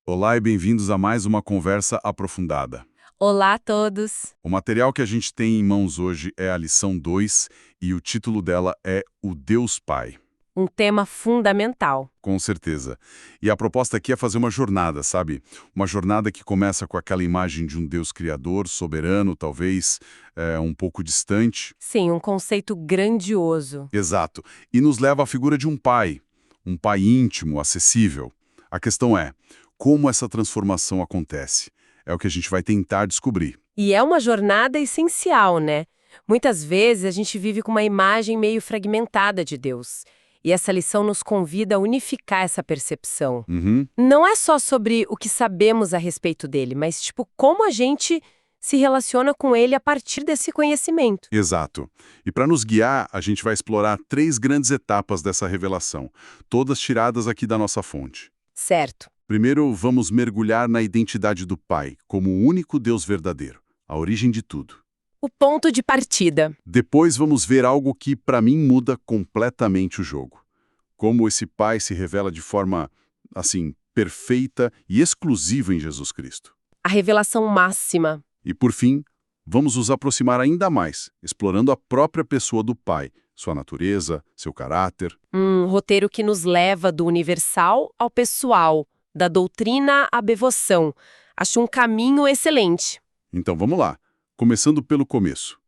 Olá e bem-vindos a mais uma conversa aprofundada. Olá a todos! O material que a gente tem em mãos hoje é a lição 2 e o título dela é O Deus Pai. Um tema fundamental. Com certeza. E a proposta aqui é fazer uma jornada, sabe? Uma jornada que começa com aquela imagem de um Deus criador, soberano, talvez um pouco distante. Sim, um conceito grandioso. Exato. E nos leva à figura de um pai íntimo, acessível. A questão é, como essa transformação acontece? É o que a gente vai tentar descobrir. E é uma jornada essencial, né? Muitas vezes a gente vive com uma imagem meio fragmentada de Deus. E essa lição nos convida a unificar essa percepção. Uhum. Não é só sobre o que sabemos a respeito dele, mas como a gente se relaciona com ele a partir desse conhecimento. Exato. E para nos guiar, a gente vai explorar 3 grandes etapas dessa revelação, todas tiradas aqui da nossa fonte. Certo. Primeiro, vamos mergulhar na identidade do Pai, como o único Deus verdadeiro, a origem de tudo. O ponto de partida. Depois vamos ver algo que, para mim, muda completamente o jogo. Como esse Pai se revela de forma, assim, perfeita e exclusiva em Jesus Cristo. A revelação máxima. E, por fim, vamos nos aproximar ainda mais, explorando a própria pessoa do Pai, sua natureza, seu caráter. Um roteiro que nos leva do universal ao pessoal, da doutrina à devoção. Acho um caminho excelente. Então vamos lá, começando pelo começo.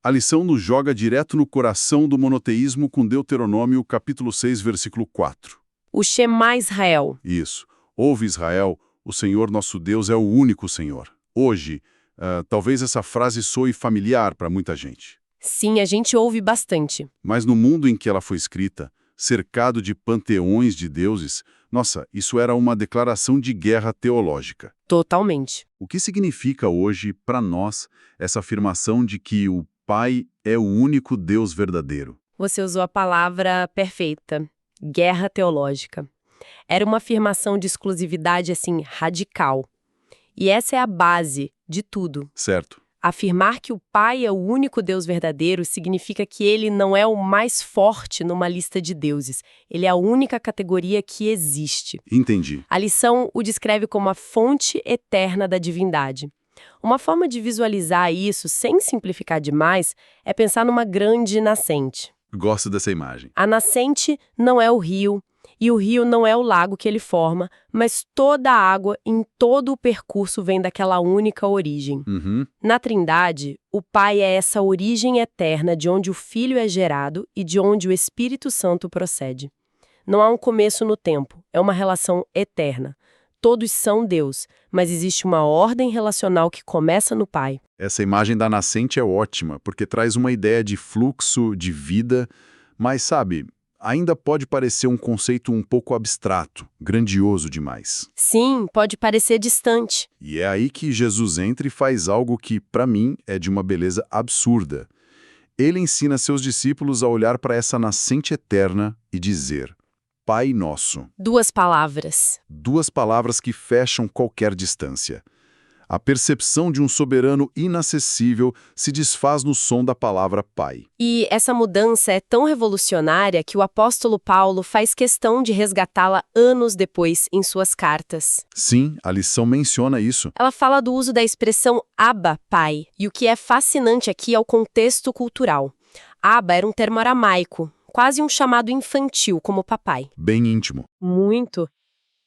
A lição nos joga direto no coração do monoteísmo com Deuteronômio, capítulo 6, versículo 4. O Shema Israel. Isso. Ouve, Israel, o Senhor nosso Deus é o único Senhor. Hoje, talvez essa frase soe familiar para muita gente. Sim, a gente ouve bastante. Mas no mundo em que ela foi escrita, cercado de panteões de deuses, nossa, isso era uma declaração de guerra teológica. Totalmente. O que significa hoje, para nós, essa afirmação de que o Pai é o único Deus verdadeiro? Você usou a palavra perfeita. Guerra teológica. Era uma afirmação de exclusividade, assim, radical. E essa é a base de tudo. Certo. Afirmar que o Pai é o único Deus verdadeiro significa que ele não é o mais forte numa lista de deuses. Ele é a única categoria que existe. Entendi. A lição o descreve como a fonte eterna da divindade. Uma forma de visualizar isso, sem simplificar demais, é pensar numa grande nascente. Gosto dessa imagem. A nascente não é o rio, e o rio não é o lago que ele forma, mas toda a água em todo o percurso vem daquela única origem. Uhum. Na Trindade, o Pai é essa origem eterna de onde o Filho é gerado e de onde o Espírito Santo procede. Não há um começo no tempo, é uma relação eterna. Todos são Deus, mas existe uma ordem relacional que começa no Pai. Essa imagem da nascente é ótima, porque traz uma ideia de fluxo, de vida, mas, sabe, ainda pode parecer um conceito um pouco abstrato, grandioso demais. Sim, pode parecer distante. E é aí que Jesus entra e faz algo que, para mim, é de uma beleza absurda. Ele ensina seus discípulos a olhar para essa nascente eterna e dizer: Pai Nosso. 2 palavras. 2 palavras que fecham qualquer distância. A percepção de um soberano inacessível se desfaz no som da palavra Pai. E essa mudança é tão revolucionária que o apóstolo Paulo faz questão de resgatá-la anos depois em suas cartas. Sim, a lição menciona isso. Ela fala do uso da expressão Abba, Pai, e o que é fascinante aqui é o contexto cultural. Abba era um termo aramaico, quase um chamado infantil, como papai. Bem íntimo. Muito.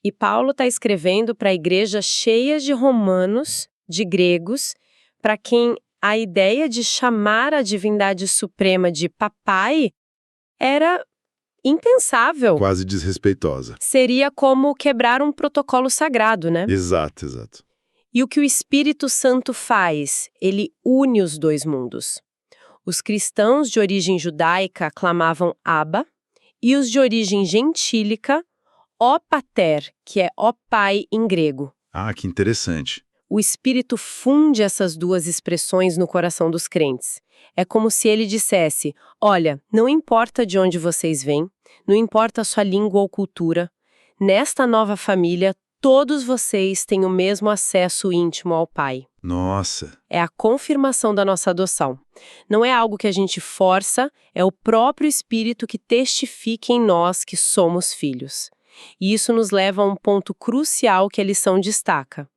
E Paulo está escrevendo para a igreja cheia de romanos, de gregos, para quem a ideia de chamar a divindade suprema de papai era impensável. Quase desrespeitosa. Seria como quebrar um protocolo sagrado, né? Exato, exato. E o que o Espírito Santo faz? Ele une os dois mundos. Os cristãos de origem judaica clamavam Abba, e os de origem gentílica, ó Pater, que é ó Pai em grego. Ah, que interessante. O Espírito funde essas duas expressões no coração dos crentes. É como se ele dissesse: olha, não importa de onde vocês vêm, não importa a sua língua ou cultura, nesta nova família, todos vocês têm o mesmo acesso íntimo ao Pai. Nossa. É a confirmação da nossa adoção. Não é algo que a gente força, é o próprio Espírito que testifica em nós que somos filhos. E isso nos leva a um ponto crucial que a lição destaca.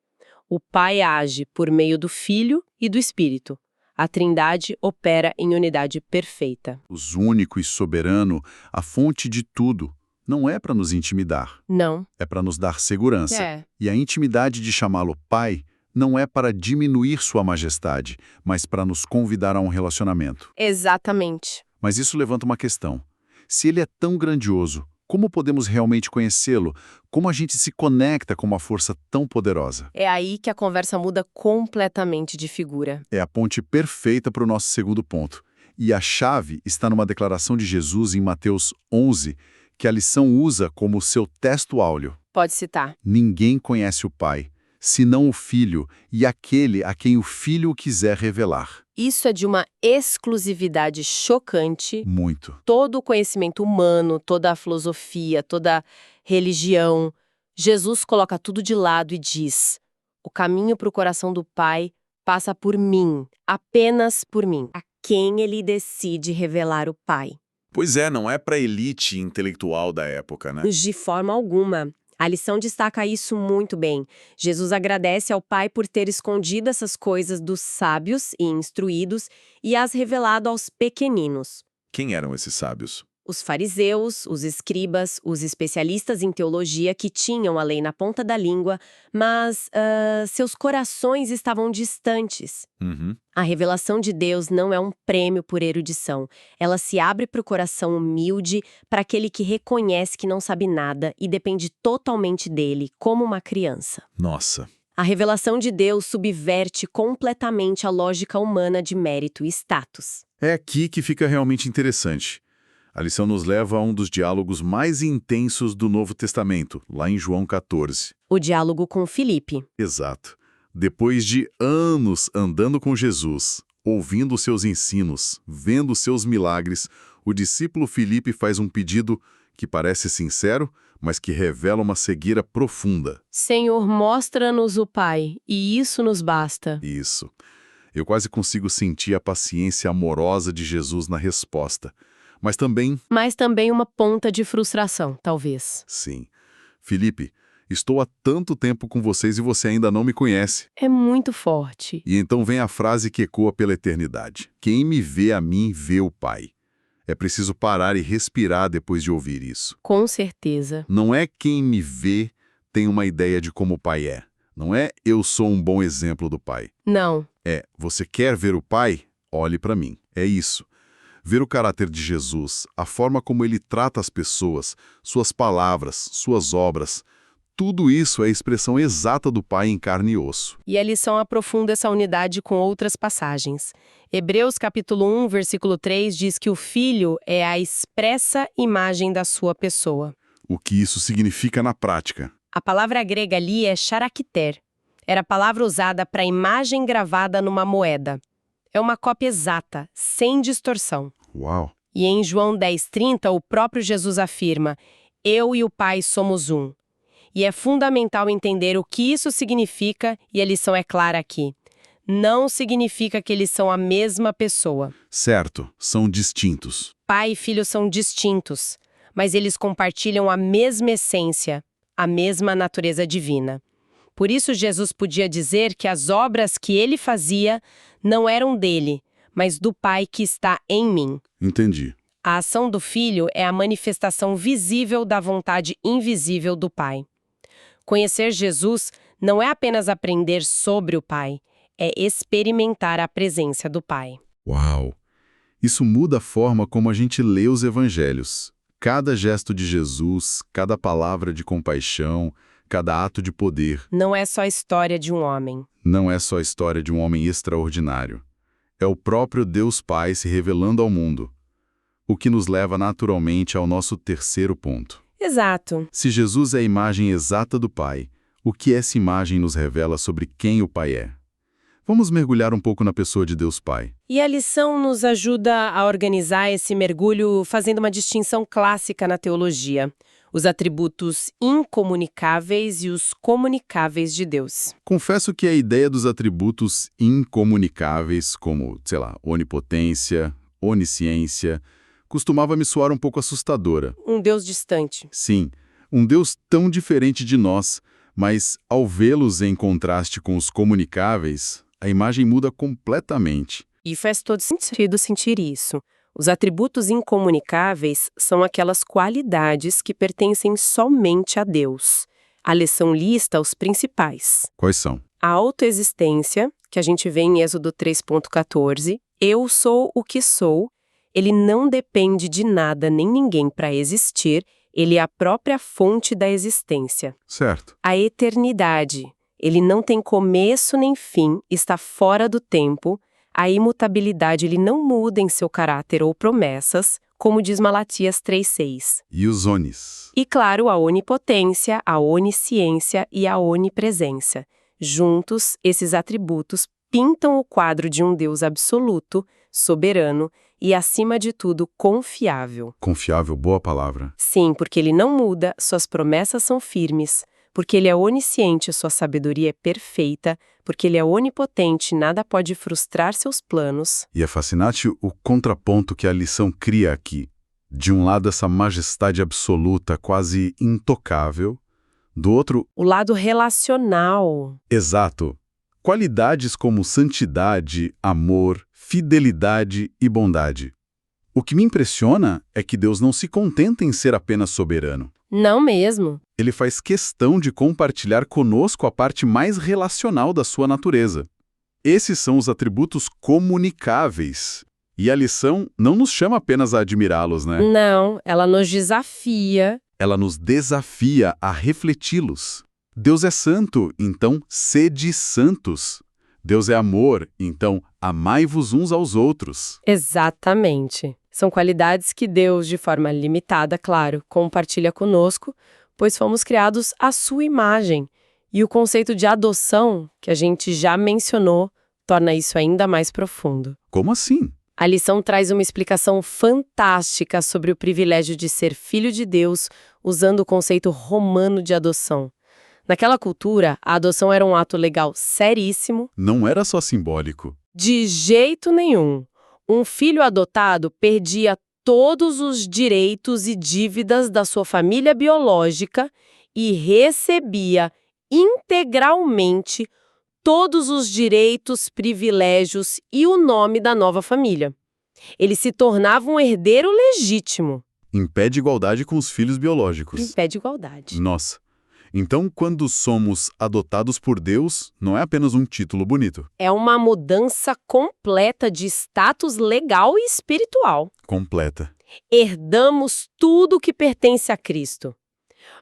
O Pai age por meio do Filho e do Espírito. A Trindade opera em unidade perfeita. Os único e soberano, a fonte de tudo, não é para nos intimidar, Não. é para nos dar segurança. É. E a intimidade de chamá-lo Pai não é para diminuir sua majestade, mas para nos convidar a um relacionamento. Exatamente. Mas isso levanta uma questão. Se ele é tão grandioso, como podemos realmente conhecê-lo? Como a gente se conecta com uma força tão poderosa? É aí que a conversa muda completamente de figura. É a ponte perfeita para o nosso segundo ponto. E a chave está numa declaração de Jesus em Mateus 11, que a lição usa como seu texto áureo. Pode citar. Ninguém conhece o Pai, senão o Filho e aquele a quem o Filho o quiser revelar. Isso é de uma exclusividade chocante. Muito. Todo o conhecimento humano, toda a filosofia, toda a religião, Jesus coloca tudo de lado e diz: o caminho para o coração do Pai passa por mim, apenas por mim. A quem ele decide revelar o Pai? Pois é, não é para a elite intelectual da época, né? De forma alguma. A lição destaca isso muito bem. Jesus agradece ao Pai por ter escondido essas coisas dos sábios e instruídos e as revelado aos pequeninos. Quem eram esses sábios? Os fariseus, os escribas, os especialistas em teologia que tinham a lei na ponta da língua, mas seus corações estavam distantes. Uhum. A revelação de Deus não é um prêmio por erudição. Ela se abre para o coração humilde, para aquele que reconhece que não sabe nada e depende totalmente dele, como uma criança. Nossa. A revelação de Deus subverte completamente a lógica humana de mérito e status. É aqui que fica realmente interessante. A lição nos leva a um dos diálogos mais intensos do Novo Testamento, lá em João 14. O diálogo com Filipe. Exato. Depois de anos andando com Jesus, ouvindo seus ensinos, vendo seus milagres, o discípulo Filipe faz um pedido que parece sincero, mas que revela uma cegueira profunda. Senhor, mostra-nos o Pai, e isso nos basta. Isso. Eu quase consigo sentir a paciência amorosa de Jesus na resposta. Mas também uma ponta de frustração, talvez. sim. Filipe, estou há tanto tempo com vocês e você ainda não me conhece. É muito forte. E então vem a frase que ecoa pela eternidade. Quem me vê a mim, vê o Pai. É preciso parar e respirar depois de ouvir isso. Com certeza. Não é quem me vê tem uma ideia de como o Pai é. Não é eu sou um bom exemplo do Pai. Não. É, você quer ver o Pai? Olhe para mim. É isso. Ver o caráter de Jesus, a forma como ele trata as pessoas, suas palavras, suas obras, tudo isso é a expressão exata do Pai em carne e osso. E a lição aprofunda essa unidade com outras passagens. Hebreus capítulo 1, versículo 3 diz que o Filho é a expressa imagem da sua pessoa. O que isso significa na prática? A palavra grega ali é charakter. Era a palavra usada para imagem gravada numa moeda. É uma cópia exata, sem distorção. Uau! E em João 10,30, o próprio Jesus afirma: eu e o Pai somos um. E é fundamental entender o que isso significa, e a lição é clara aqui. Não significa que eles são a mesma pessoa. Certo, são distintos. Pai e filho são distintos, mas eles compartilham a mesma essência, a mesma natureza divina. Por isso Jesus podia dizer que as obras que ele fazia não eram dele, mas do Pai que está em mim. Entendi. A ação do Filho é a manifestação visível da vontade invisível do Pai. Conhecer Jesus não é apenas aprender sobre o Pai, é experimentar a presença do Pai. Uau! Isso muda a forma como a gente lê os evangelhos. Cada gesto de Jesus, cada palavra de compaixão, cada ato de poder. Não é só a história de um homem. Não é só a história de um homem extraordinário. É o próprio Deus Pai se revelando ao mundo. O que nos leva naturalmente ao nosso terceiro ponto. Exato. Se Jesus é a imagem exata do Pai, o que essa imagem nos revela sobre quem o Pai é? Vamos mergulhar um pouco na pessoa de Deus Pai. E a lição nos ajuda a organizar esse mergulho fazendo uma distinção clássica na teologia. Os atributos incomunicáveis e os comunicáveis de Deus. Confesso que a ideia dos atributos incomunicáveis, como, onipotência, onisciência, costumava me soar um pouco assustadora. Um Deus distante. Sim, Um Deus tão diferente de nós, mas ao vê-los em contraste com os comunicáveis, a imagem muda completamente. E faz todo sentido sentir isso. Os atributos incomunicáveis são aquelas qualidades que pertencem somente a Deus. A lição lista os principais. Quais são? A autoexistência, que a gente vê em Êxodo 3.14, eu sou o que sou, ele não depende de nada nem ninguém para existir, ele é a própria fonte da existência. Certo. A eternidade, ele não tem começo nem fim, está fora do tempo. A imutabilidade, ele não muda em seu caráter ou promessas, como diz Malatias 3:6. E os onis? E claro, a onipotência, a onisciência e a onipresença. Juntos, esses atributos pintam o quadro de um Deus absoluto, soberano e, acima de tudo, confiável. Confiável, boa palavra. Sim, porque ele não muda, suas promessas são firmes, porque ele é onisciente, sua sabedoria é perfeita, porque ele é onipotente, nada pode frustrar seus planos. E é fascinante o contraponto que a lição cria aqui. De um lado, essa majestade absoluta, quase intocável. Do outro, O lado relacional. exato, qualidades como santidade, amor, fidelidade e bondade. O que me impressiona é que Deus não se contenta em ser apenas soberano. Não mesmo. Ele faz questão de compartilhar conosco a parte mais relacional da sua natureza. Esses são os atributos comunicáveis. E a lição não nos chama apenas a admirá-los, né? Não, ela nos desafia. Ela nos desafia a refleti-los. Deus é santo, então sede santos. Deus é amor, então amai-vos uns aos outros. Exatamente. São qualidades que Deus, de forma limitada, claro, compartilha conosco, pois fomos criados à sua imagem. E o conceito de adoção, que a gente já mencionou, torna isso ainda mais profundo. Como assim? A lição traz uma explicação fantástica sobre o privilégio de ser filho de Deus, usando o conceito romano de adoção. Naquela cultura, a adoção era um ato legal seríssimo. Não era só simbólico. De jeito nenhum. Um filho adotado perdia todos os direitos e dívidas da sua família biológica e recebia integralmente todos os direitos, privilégios e o nome da nova família. Ele se tornava um herdeiro legítimo. Impede igualdade com os filhos biológicos. Impede igualdade. Nossa. Então, quando somos adotados por Deus, não é apenas um título bonito. É uma mudança completa de status legal e espiritual. Completa. Herdamos tudo que pertence a Cristo.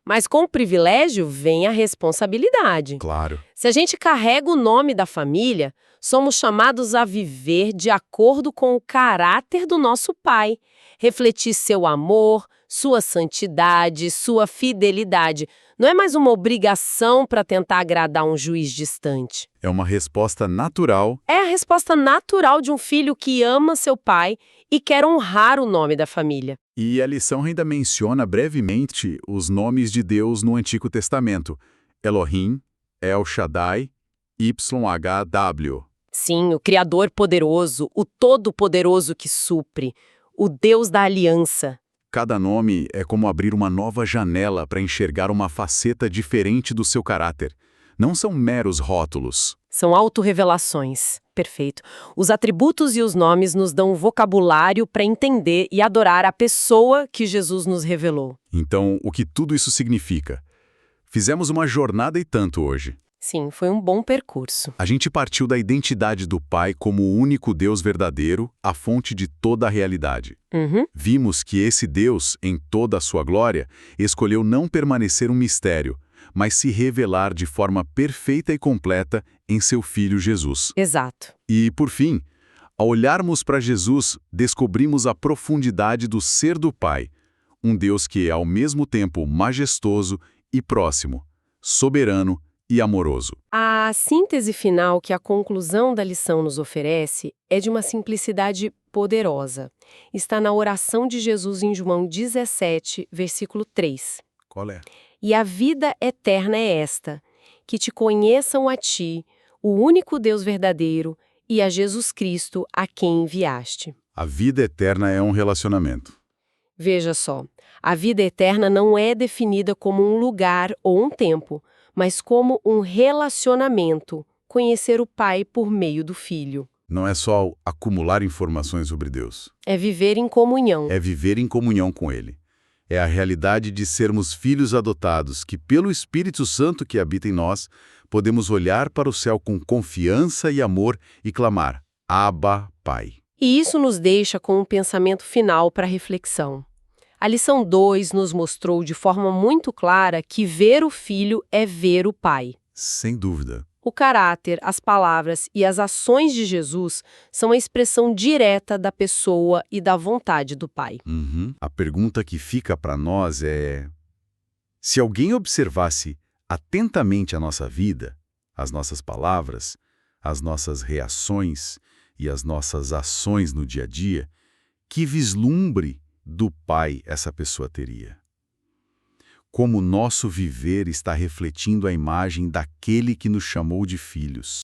Mas com o privilégio vem a responsabilidade. Claro. Se a gente carrega o nome da família, somos chamados a viver de acordo com o caráter do nosso Pai, refletir seu amor, sua santidade, sua fidelidade. Não é mais uma obrigação para tentar agradar um juiz distante. É uma resposta natural. É a resposta natural de um filho que ama seu pai e quer honrar o nome da família. E a lição ainda menciona brevemente os nomes de Deus no Antigo Testamento. Elohim, El Shaddai, YHW. Sim, o Criador poderoso, o Todo-Poderoso que supre, o Deus da aliança. Cada nome é como abrir uma nova janela para enxergar uma faceta diferente do seu caráter. Não são meros rótulos. São autorrevelações. Perfeito. Os atributos e os nomes nos dão um vocabulário para entender e adorar a pessoa que Jesus nos revelou. Então, o que tudo isso significa? Fizemos uma jornada e tanto hoje. Sim, foi um bom percurso. A gente partiu da identidade do Pai como o único Deus verdadeiro, a fonte de toda a realidade. Vimos que esse Deus, em toda a sua glória, escolheu não permanecer um mistério, mas se revelar de forma perfeita e completa em seu Filho Jesus. Exato. E, por fim, ao olharmos para Jesus, descobrimos a profundidade do ser do Pai, um Deus que é ao mesmo tempo majestoso e próximo, soberano e amoroso. A síntese final que a conclusão da lição nos oferece é de uma simplicidade poderosa. Está na oração de Jesus em João 17, versículo 3. Qual é? E a vida eterna é esta, que te conheçam a ti, o único Deus verdadeiro, e a Jesus Cristo, a quem enviaste. A vida eterna é um relacionamento. Veja só, a vida eterna não é definida como um lugar ou um tempo, mas como um relacionamento, conhecer o Pai por meio do Filho. Não é só acumular informações sobre Deus. É viver em comunhão. É viver em comunhão com Ele. É a realidade de sermos filhos adotados, que pelo Espírito Santo que habita em nós, podemos olhar para o céu com confiança e amor e clamar, Abba, Pai. E isso nos deixa com um pensamento final para reflexão. A lição 2 nos mostrou de forma muito clara que ver o Filho é ver o Pai. Sem dúvida. O caráter, as palavras e as ações de Jesus são a expressão direta da pessoa e da vontade do Pai. A pergunta que fica para nós é: se alguém observasse atentamente a nossa vida, as nossas palavras, as nossas reações e as nossas ações no dia a dia, que vislumbre do Pai essa pessoa teria? Como o nosso viver está refletindo a imagem daquele que nos chamou de filhos?